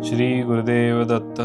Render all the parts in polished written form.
श्री गुरुदेव दत्त.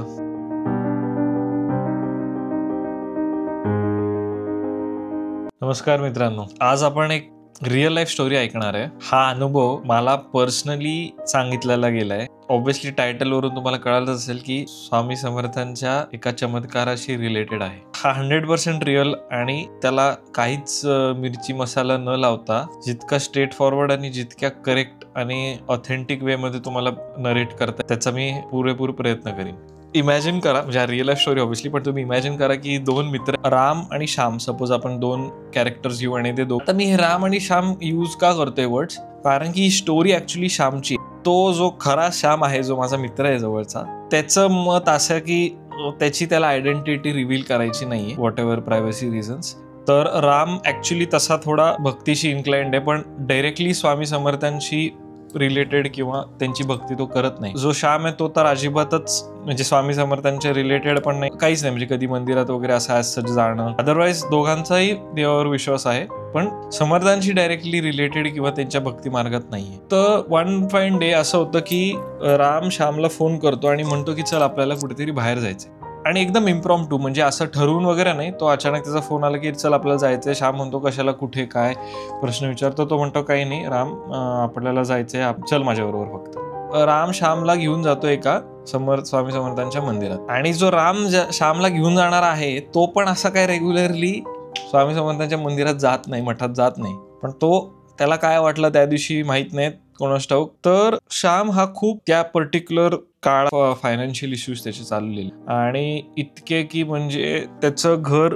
नमस्कार मित्रांनो, आज आपण एक रिअल लाईफ स्टोरी ऐकणार आहे. हा अनुभव मला पर्सनली सांगितलेला गेलाय. ऑब्व्हियसली टायटल वरून तुम्हाला कळालंच असेल की स्वामी समर्थांच्या एका चमत्काराशी रिलेटेड आहे. हा 100% रिअल आणि त्याला काहीच मिरची मसाला न लावता जितका स्ट्रेट फॉरवर्ड आणि जितक्या करेक्ट आणि ऑथेंटिक वे मध्ये तुम्हाला नरेट करता त्याचा मी पुरेपूर प्रयत्न करीन. इमॅजिन करा, म्हणजे रिअल लाईफ स्टोरी ऑब्व्हियसली, पण तुम्ही इमॅजिन करा की दोन मित्र राम आणि श्याम, सपोज आपण दोन कॅरेक्टर्स घेऊ आणि ते दोन. आता मी हे राम आणि श्याम यूज का करतोय वर्ड्स, कारण की ही स्टोरी ऍक्च्युली श्यामची. तो जो खरा श्याम आहे, जो माझा मित्र आहे जवळचा, त्याचं मत असं की त्याची त्याला आयडेंटिटी रिव्हील करायची नाहीये, व्हॉट एव्हर प्रायव्हसी रिझन्स. तर राम ऍक्च्युली तसा थोडा भक्तीशी इन्क्लाइंड आहे, पण डायरेक्टली स्वामी समर्थांशी रिलेटेड किंवा त्यांची भक्ती तो करत नाही. जो श्याम आहे तो तर अजिबातच म्हणजे स्वामी समर्थांच्या रिलेटेड पण नाही, काहीच नाही, म्हणजे कधी मंदिरात वगैरे असं जाणं. अदरवाईज दोघांचाही देवावर विश्वास आहे, पण समर्थांशी डायरेक्टली रिलेटेड किंवा त्यांच्या भक्ती मार्गात नाहीये. तर वन फाईन डे असं होतं की राम श्यामला फोन करतो आणि म्हणतो की चल आपल्याला कुठेतरी बाहेर जायचंय. आणि एकदम इम्प्रॉम्प्टू, म्हणजे असं ठरवून वगैरे नाही. तो अचानक त्याचा फोन आला की चल आपल्याला जायचंय. श्याम म्हणतो कशाला, कुठे, काय, प्रश्न विचारतो. तो म्हणतो काही नाही राम, आपल्याला जायचंय, चल माझ्याबरोबर फक्त. राम श्यामला घेऊन जातो एका स्वामी समर्थांच्या मंदिरात. आणि जो राम श्यामला घेऊन जाणार आहे तो पण असा काय रेग्युलरली स्वामी समर्थांच्या मंदिरात जात नाही, मठात जात नाही. पण त्याला काय वाटलं त्या दिवशी माहित नाही, कोणास ठाऊक. तर श्याम हा खूप त्या पर्टिक्युलर काळ फायनान्शियल इश्यूज त्याचे चाललेले आणि इतके की म्हणजे त्याचं घर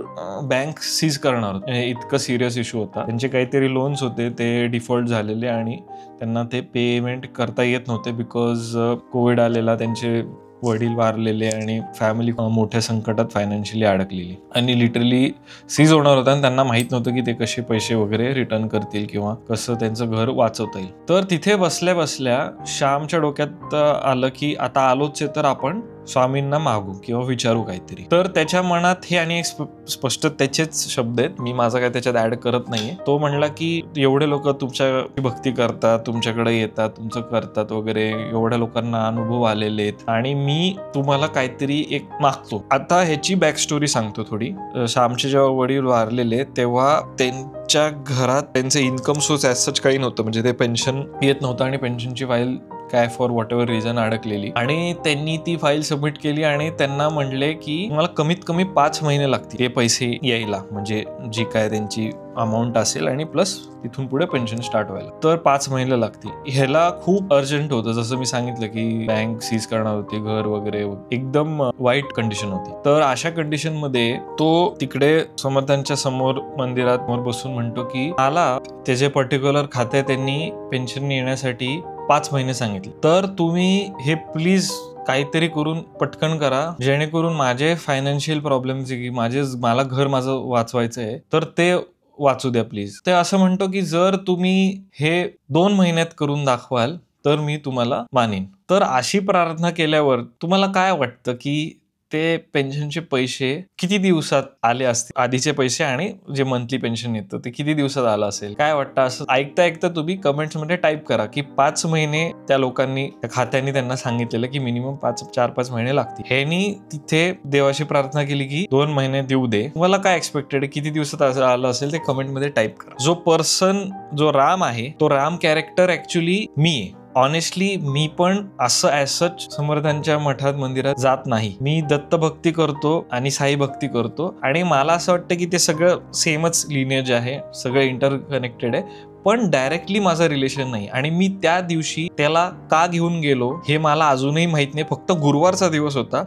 बँक सीज करणार होतं, इतकं सिरियस इश्यू होता. त्यांचे काहीतरी लोन्स होते, ते डिफॉल्ट झालेले आणि त्यांना ते पेमेंट करता येत नव्हते बिकॉज कोविड आलेला, त्यांचे वडील वारलेले आणि फॅमिली मोठ्या संकटात फायनान्शियली अडकलेली आणि लिटरली सीज होणार होता. आणि त्यांना माहित नव्हतं की ते कसे पैसे वगैरे रिटर्न करतील किंवा कसं त्यांचं घर वाचवता येईल. तर तिथे बसल्या बसल्या श्यामच्या डोक्यात आलं की आता आलोच आहे तर आपण स्वामींना मागू किंवा विचारू काहीतरी. तर त्याच्या मनात हे आणि स्पष्ट त्याचेच शब्द आहेत, मी माझा काय त्याच्यात ऍड करत नाहीये. तो म्हणला की एवढे लोक तुमच्या भक्ती करतात, तुमच्याकडे येतात, तुमचं करतात वगैरे, एवढ्या लोकांना अनुभव आलेले आहेत आणि मी तुम्हाला काहीतरी एक मागतो. आता ह्याची बॅक स्टोरी सांगतो थोडी. श्यामचे जेव्हा वडील वारलेले तेव्हा त्यांच्या घरात त्यांचे इन्कम सोर्स ॲज सच काही नव्हतं, म्हणजे ते पेन्शन येत नव्हतं आणि पेन्शनची फाईल काय फॉर व्हॉट एव्हर रिझन अडकलेली. आणि त्यांनी ती फाईल सबमिट केली आणि त्यांना म्हणले की मला कमीत कमी 5 महिने लागतील हे पैसे यायला, म्हणजे जी काय त्यांची अमाऊंट असेल आणि प्लस तिथून पुढे पेन्शन स्टार्ट व्हायला. तर 5 महिने लागतील. ह्याला खूप अर्जंट होतं, जसं मी सांगितलं की बँक सीज करणार होती, घर वगैरे एकदम वाईट कंडिशन होती. तर अशा कंडिशन मध्ये तो तिकडे समर्थांच्या समोर मंदिरात बसून म्हणतो की मला ते जे पर्टिक्युलर खाते त्यांनी पेन्शन येण्यासाठी 5 महिने सांगितले, तर तुम्ही हे प्लीज काहीतरी करून पटकन करा, जेणेकरून माझे फायनान्शियल प्रॉब्लेम जे की मला घर माझं वाचवायचं आहे तर ते वाचू द्या प्लीज. ते असं म्हणतो की जर तुम्ही हे 2 महिन्यात करून दाखवाल तर मी तुम्हाला मानेन. तर अशी प्रार्थना केल्यावर तुम्हाला काय वाटतं की ते पेन्शनचे पैसे किती दिवसात आले असतील, आधीचे पैसे आणि जे मंथली पेन्शन येतं ते किती दिवसात आलं असेल, काय वाटतं? असं ऐकता तुम्ही कमेंट्स मध्ये टाईप करा की 5 महिने त्या लोकांनी, त्या खात्यांनी त्यांना सांगितलेलं की मिनिमम 4-5 महिने लागतील. ह्यांनी तिथे देवाची प्रार्थना केली की 2 महिने देऊ दे. तुम्हाला काय एक्सपेक्टेड, किती दिवसात आलं असेल ते कमेंट मध्ये टाईप करा. जो पर्सन, जो राम आहे, तो राम कॅरेक्टर ऍक्च्युली मी आहे. ऑनेस्टली मी पण असं ॲज सच समर्थांच्या मठात मंदिरात जात नाही. मी दत्त भक्ती करतो आणि साई भक्ती करतो आणि मला असं वाटतं की ते सगळं सेमच लिनिएज आहे, सगळं इंटरकनेक्टेड आहे, पण डायरेक्टली माझं रिलेशन नाही. आणि मी त्या दिवशी त्याला का घेऊन गेलो हे मला अजूनही माहित नाही. फक्त गुरुवारचा दिवस होता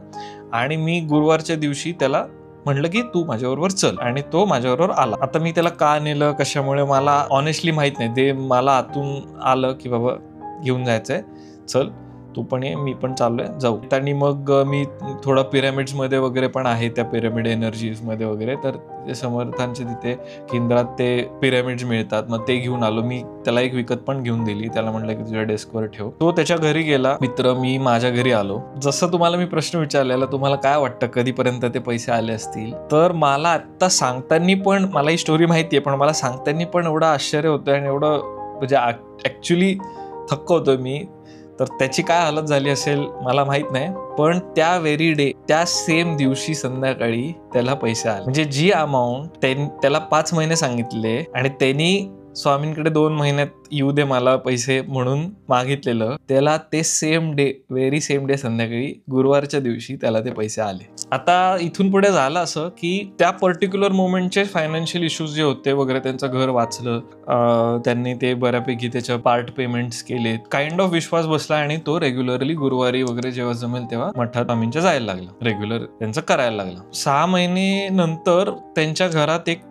आणि मी गुरुवारच्या दिवशी त्याला म्हणलं की तू माझ्याबरोबर चल आणि तो माझ्याबरोबर आला. आता मी त्याला का नेलं, कशामुळे, मला ऑनेस्टली माहित नाही. ते मला आतून आलं की बाबा घेऊन जायचंय, चल तू पण ये, मी पण चाललोय, जाऊ. आणि मग मी थोडं पिरॅमिड्स मध्ये वगैरे पण आहे, त्या पिरॅमिड एनर्जीज मध्ये वगैरे, तर ते समर्थांचे तिथे केंद्रात ते पिरॅमिड्स मिळतात, मग ते घेऊन आलो. मी त्याला एक विकत पण घेऊन दिली, त्याला म्हटलं की तुझ्या डेस्कवर ठेव. तो त्याच्या घरी गेला, मित्र, मी माझ्या घरी आलो. जसं तुम्हाला मी प्रश्न विचारलेला, तुम्हाला काय वाटतं कधीपर्यंत ते पैसे आले असतील, तर मला आता सांगताना पण, मला ही स्टोरी माहितीये पण मला सांगताना पण एवढं आश्चर्य होतं आणि एवढं म्हणजे ऍक्च्युली थक्क होतोय मी. तर त्याची काय हालत झाली असेल मला माहित नाही, पण त्या व्हेरी डे, त्या सेम दिवशी संध्याकाळी त्याला पैसे आले. म्हणजे जी अमाऊंट त्याला 5 महिने सांगितले आणि त्यांनी स्वामींकडे 2 महिन्यात येऊ दे मला पैसे म्हणून मागितलेलं, त्याला ते same day, very same day संध्याकाळी गुरुवारच्या दिवशी त्याला ते पैसे आले. आता इथून पुढे झालं असं की त्या पर्टिक्युलर मोमेंटचे फायनान्शियल इश्यूज जे होते वगैरे, त्यांचं घर वाचलं, त्यांनी ते बऱ्यापैकी त्याच्या पार्ट पेमेंट्स केले, काइंड ऑफ विश्वास बसला आणि तो रेग्युलरली गुरुवारी वगैरे जेव्हा जमेल तेव्हा मठात स्वामींच्या जायला लागला, रेग्युलर त्यांचं करायला लागला. 6 महिने नंतर त्यांच्या घरात एक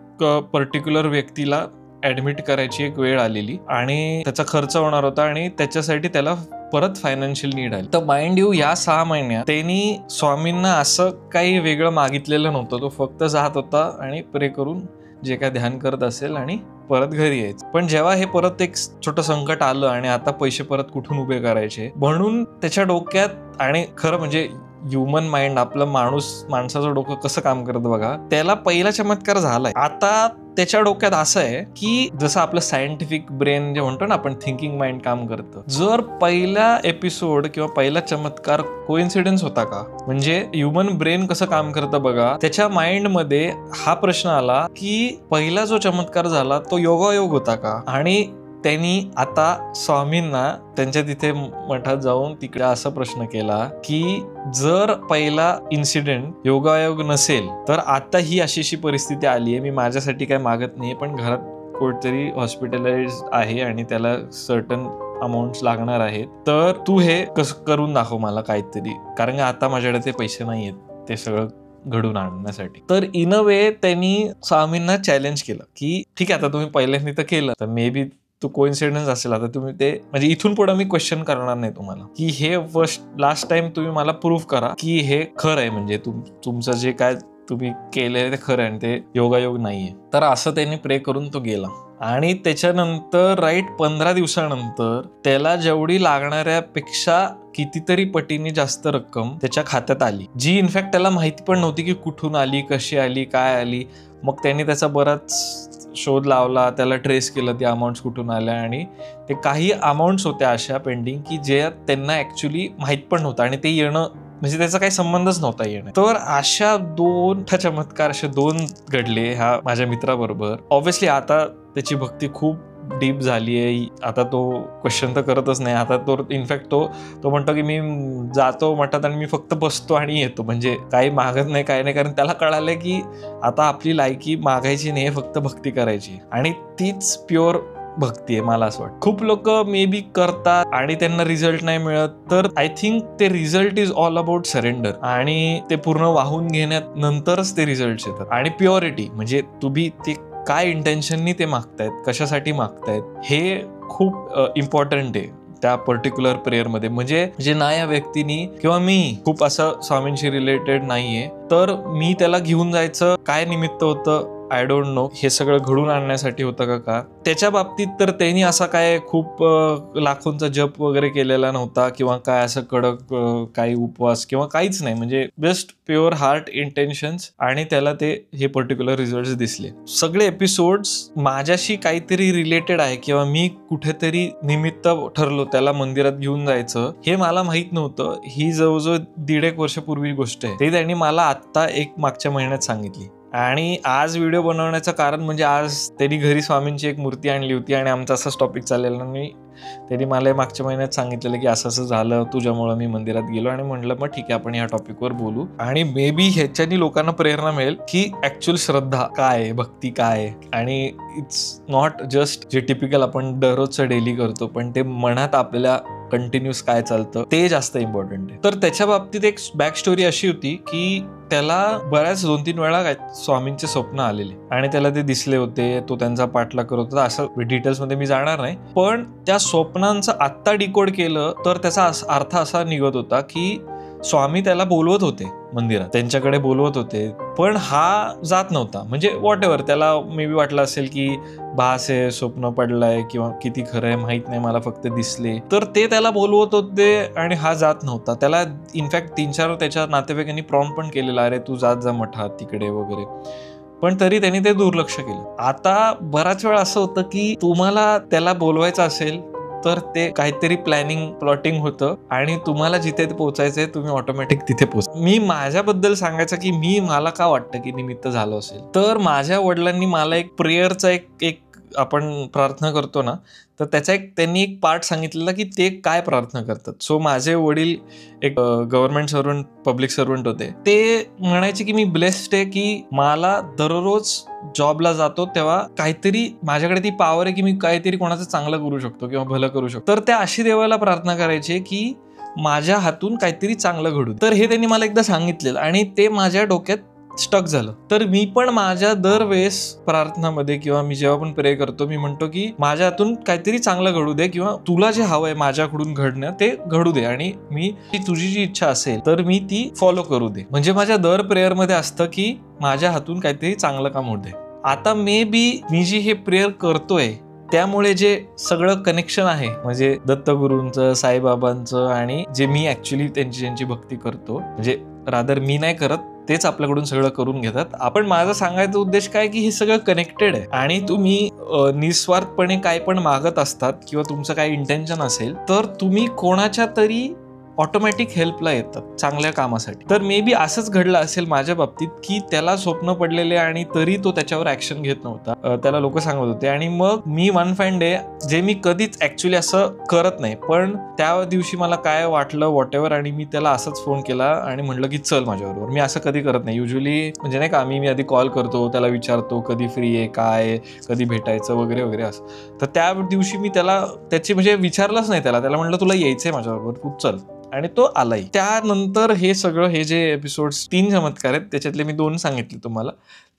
पर्टिक्युलर व्यक्तीला ऍडमिट करायची एक वेळ आलेली आणि त्याचा खर्च होणार होता आणि त्याच्यासाठी त्याला परत फायनान्शियल नीड आली. तर माइंड यू, या 6 महिन्यात त्यांनी स्वामींना असं काही वेगळं मागितलेलं नव्हतं. तो फक्त जात होता आणि प्रे करून जे काय ध्यान करत असेल आणि परत घरी यायचं. पण जेव्हा हे परत एक छोटं संकट आलं आणि आता पैसे परत कुठून उभे करायचे म्हणून त्याच्या डोक्यात, आणि खरं म्हणजे ह्युमन माइंड, आपलं माणसाचं डोकं कसं काम करतं बघा, त्याला पहिला चमत्कार झालाय. आता त्याच्या डोक्यात असं आहे की जसं आपलं सायंटिफिक ब्रेन जे म्हणतो ना आपण, थिंकिंग माइंड काम करतं. जर पहिला एपिसोड किंवा पहिला चमत्कार कोइन्सिडन्स होता का, म्हणजे ह्युमन ब्रेन कसं काम करतं बघा, त्याच्या माइंड मध्ये हा प्रश्न आला की पहिला जो चमत्कार झाला तो योगायोग होता का. आणि त्यांनी आता स्वामींना त्यांच्या तिथे मठात जाऊन तिकडे असा प्रश्न केला की जर पहिला इन्सिडेंट योगायोग नसेल तर आता ही अशी परिस्थिती आली आहे, मी माझ्यासाठी काय मागत नाही, पण घरात कोणतरी हॉस्पिटलाइज आहे आणि त्याला सर्टन अमाऊंट लागणार आहेत, तर तू हे कसं करून दाखव मला काहीतरी, कारण आता माझ्याकडे ते पैसे नाही आहेत ते सगळं घडून आणण्यासाठी. तर इन अ वे त्यांनी स्वामींना चॅलेंज केलं की ठीक आहे, आता तुम्ही पहिल्यांदा तर केलं, तर मे बी तो कोइन्सिडन्स असेल, आता तुम्ही ते, म्हणजे इथून पुढे मी क्वेश्चन करणार नाही तुम्हाला की हे लास्ट टाइम तुम्ही मला प्रूव्ह करा की हे खरं आहे, म्हणजे तुमचं जे काय तुम्ही केलंय ते खरं आहे आणि ते योगायोग नाहीये. तर असं त्यांनी प्रे करून तो गेला आणि त्याच्यानंतर राईट 15 दिवसानंतर त्याला जेवढी लागणाऱ्यापेक्षा कितीतरी पटीने जास्त रक्कम त्याच्या खात्यात आली, जी इनफॅक्ट त्याला माहिती पण नव्हती की कुठून आली, कशी आली, काय आली. मग त्यांनी त्याचा बराच शोध लावला, त्याला ट्रेस केलं त्या अमाऊंट्स कुठून आल्या, आणि ते काही अमाऊंट्स होत्या अशा पेंडिंग की जे त्यांना ऍक्च्युली माहित पण नव्हतं आणि ते येणं म्हणजे त्याचा काही संबंधच नव्हता येणं. तर अशा 2 चमत्कार असे 2 घडले ह्या माझ्या मित्राबरोबर. ऑब्व्हियसली आता त्याची भक्ती खूप डीप झाली आहे, आता तो क्वेश्चन तर करतच नाही. आता तो इनफॅक्ट तो म्हणतो की मी जातो मठात आणि मी फक्त बसतो आणि येतो, म्हणजे काही मागत नाही, काही नाही, कारण त्याला कळालंय की आता आपली लायकी मागायची नाही, फक्त भक्ती करायची, आणि तीच प्युअर भक्ती आहे. मला असं वाटतं खूप लोक मे बी करतात आणि त्यांना रिझल्ट नाही मिळत, तर आय थिंक ते result is all about surrender, आणि ते पूर्ण वाहून घेण्यात नंतरच ते रिझल्ट येतात. आणि प्युरिटी म्हणजे तुम्ही ते काय इंटेन्शननी ते मागतायत, कशासाठी मागतायत, हे खूप इम्पॉर्टंट आहे त्या पर्टिक्युलर प्रेयरमध्ये. म्हणजे जे ना या व्यक्तीनी किंवा मी खूप असं स्वामींशी रिलेटेड नाहीये, तर मी त्याला घेऊन जायचं काय निमित्त होतं आय डोंट नो, हे सगळं घडून आणण्यासाठी होतं का त्याच्या बाबतीत तर त्यांनी असा काय खूप लाखोंचा जप वगैरे केलेला नव्हता किंवा काय असं कडक काही उपवास किंवा काहीच नाही, म्हणजे जस्ट प्युअर हार्ट इंटेन्शन्स, आणि त्याला ते हे पर्टिक्युलर रिझल्ट दिसले. सगळे एपिसोड्स माझ्याशी काहीतरी रिलेटेड आहे किंवा मी कुठेतरी निमित्त ठरलो त्याला मंदिरात घेऊन जायचं, हे मला माहित नव्हतं. ही जवळजवळ 1.5 वर्षापूर्वी गोष्ट आहे, ते त्यांनी मला आत्ता एक मागच्या महिन्यात सांगितली. आणि आज व्हिडिओ बनवण्याचं कारण म्हणजे आज त्यांनी घरी स्वामींची एक मूर्ती आणली होती आणि आमचा असाच टॉपिक चाललेला, आणि त्यांनी मला मागच्या महिन्यात सांगितलेलं की असं झालं तुझ्यामुळं मी मंदिरात गेलो, आणि म्हटलं मग ठीक आहे आपण या टॉपिकवर बोलू, आणि मे बी ह्याच्यानी लोकांना प्रेरणा मिळेल की ऍक्च्युअल श्रद्धा काय आहे, भक्ती काय आहे, आणि इट्स नॉट जस्ट जे टिपिकल आपण दररोजचं डेली करतो, पण ते मनात आपल्या कंटिन्यूस काय चालतं ते जास्त इम्पॉर्टंट आहे. तर त्याच्या बाबतीत एक बॅक स्टोरी अशी होती की त्याला बऱ्याच 2-3 वेळा स्वामींचे स्वप्न आलेले आणि त्याला ते दिसले होते, तो त्यांचा पाठलाग करत होता. असं डिटेल्स मध्ये मी जाणार नाही, पण त्या स्वप्नांचं आत्ता डिकोड केलं तर त्याचा अर्थ असा निघत होता की स्वामी त्याला बोलवत होते मंदिरात, त्यांच्याकडे बोलवत होते, पण हा जात नव्हता. म्हणजे व्हॉट एव्हर, त्याला मे बी वाटलं असेल की भास आहे, स्वप्न पडलाय किंवा किती खरं आहे माहित नाही, मला फक्त दिसले, तर ते त्याला बोलवत होते आणि हा जात नव्हता. त्याला इनफॅक्ट 3-4 त्याच्या नातेवाईकांनी प्रॉम्प्ट पण केलेला, अरे तू जात जा मठात तिकडे वगैरे, पण तरी त्यांनी ते दुर्लक्ष केलं. आता बराच वेळ असं होतं की तुम्हाला त्याला बोलवायचं असेल तर ते काहीतरी प्लॅनिंग प्लॉटिंग होतं आणि तुम्हाला जिथे पोहोचायचंय तुम्ही ऑटोमॅटिक तिथे पोहोच. मी माझ्याबद्दल सांगायचं की मला का वाटतं की निमित्त झालं असेल, तर माझ्या वडिलांनी मला एक प्रेयरचा एक आपण प्रार्थना करतो ना, तर त्याचा त्यांनी एक पार्ट सांगितलेला की ते काय प्रार्थना करतात. सो माझे वडील एक गव्हर्नमेंट सर्वंट, पब्लिक सर्वंट होते. ते म्हणायचे की मी ब्लेस्ड आहे की मला दररोज जॉबला जातो तेव्हा काहीतरी माझ्याकडे ती पॉवर आहे की मी काहीतरी कोणाचं चांगलं करू शकतो किंवा भलं करू शकतो. तर त्या अशी देवाला प्रार्थना करायचे की माझ्या हातून काहीतरी चांगलं घडू. तर हे त्यांनी मला एकदा सांगितलेलं आणि ते माझ्या डोक्यात स्टक झालं. तर मी पण माझ्या दरवेळेस प्रार्थनामध्ये किंवा मी जेव्हा पण प्रे करतो, मी म्हणतो की माझ्या हातून काहीतरी चांगलं घडू दे किंवा तुला जे हवंय माझ्याकडून घडणं ते घडू दे आणि मी तुझी जी इच्छा असेल तर मी ती फॉलो करू दे. म्हणजे माझ्या दर प्रेयर मध्ये असतं की माझ्या हातून काहीतरी चांगलं काम होऊ दे. आता मे बी मी जी हे प्रेयर करतोय त्यामुळे जे सगळं कनेक्शन आहे म्हणजे दत्तगुरूंचं, साईबाबांचं आणि जे मी ऍक्च्युली त्यांची भक्ती करतो, म्हणजे रादर मी नाही करत, तेच आपल्याकडून सगळं करून घेतात. आपण माझा सांगायचा उद्देश काय की हे सगळं कनेक्टेड आहे आणि तुम्ही निस्वार्थपणे काय पण मागत असतात किंवा तुमचं काय इंटेन्शन असेल तर तुम्ही कोणाच्या तरी ऑटोमॅटिक हेल्पला येतात चांगल्या कामासाठी. तर मे बी असंच घडलं असेल माझ्या बाबतीत की त्याला स्वप्न पडलेले आणि तरी तो त्याच्यावर ऍक्शन घेत नव्हता. त्याला लोक सांगत होते आणि मग मी वन फाईन डे, जे मी कधीच ऍक्च्युली असं करत नाही, पण त्या दिवशी मला काय वाटलं व्हॉटेवर आणि मी त्याला असंच फोन केला आणि म्हटलं की चल माझ्याबरोबर. मी असं कधी करत नाही युजली, म्हणजे नाही का मी आधी कॉल करतो, त्याला विचारतो कधी फ्री आहे, काय कधी भेटायचं वगैरे वगैरे असं. तर त्या दिवशी मी त्याला त्याची म्हणजे विचारलंच नाही, त्याला म्हटलं तुला यायचंय माझ्याबरोबर, तू चल, आणि तो आलाय. त्यानंतर हे सगळं, हे जे एपिसोड्स 3 चमत्कार आहेत त्याच्यातले मी 2 सांगितले तुम्हाला,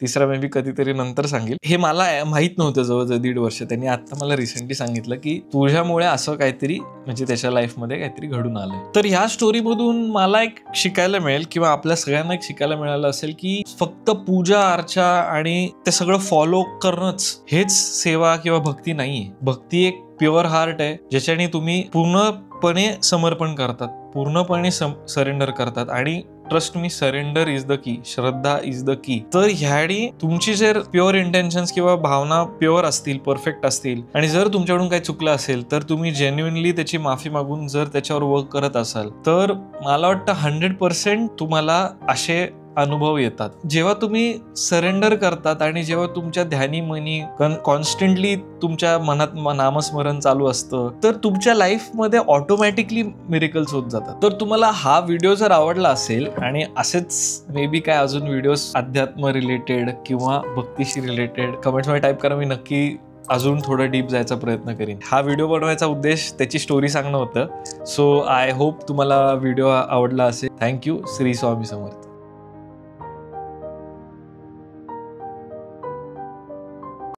तिसरा मे बी कधीतरी नंतर सांगेल. हे मला माहित नव्हतं जवळजवळ 1.5 वर्ष. त्यांनी आता मला रिसेंटली सांगितलं की तुझ्यामुळे असं काहीतरी म्हणजे त्याच्या लाईफमध्ये काहीतरी घडून आलंय. तर ह्या स्टोरीमधून मला एक शिकायला मिळेल किंवा आपल्या सगळ्यांना एक शिकायला मिळालं असेल की फक्त पूजा अर्चा आणि ते सगळं फॉलो करणंच हेच सेवा किंवा भक्ती नाहीये. भक्ती एक प्युअर हार्ट आहे ज्याच्याने तुम्ही पूर्णपणे समर्पण करतात, पूर्णपणे सरेंडर करतात. आणि trust me, surrender is the key, Shraddha is the key. तर ह्याडी तुमची जर प्युअर इंटेन्शन्स किंवा भावना प्युअर असतील, परफेक्ट असतील आणि जर तुमच्याकडून काही चुकलं असेल तर तुम्ही जेन्युइनली त्याची माफी मागून जर त्याच्यावर वर्क करत असाल तर मला वाटतं 100% तुम्हाला असे अनुभव येतात. जेव्हा तुम्ही सरेंडर करतात आणि जेव्हा तुमच्या ध्यानी मनी कॉन्स्टंटली तुमच्या मनात नामस्मरण चालू असतं तर तुमच्या लाईफमध्ये ऑटोमॅटिकली मिरेकल्स होत जातात. तर तुम्हाला हा व्हिडिओ जर आवडला असेल आणि असेच मे बी काय अजून व्हिडिओज अध्यात्म रिलेटेड किंवा भक्तीशी रिलेटेड कमेंट्समध्ये टाईप करा, मी नक्की अजून थोडं डीप जायचा प्रयत्न करीन. हा व्हिडिओ बनवायचा उद्देश त्याची स्टोरी सांगणं होतं. सो आय होप तुम्हाला व्हिडिओ आवडला असेल. थँक्यू. श्री स्वामी समर्थ.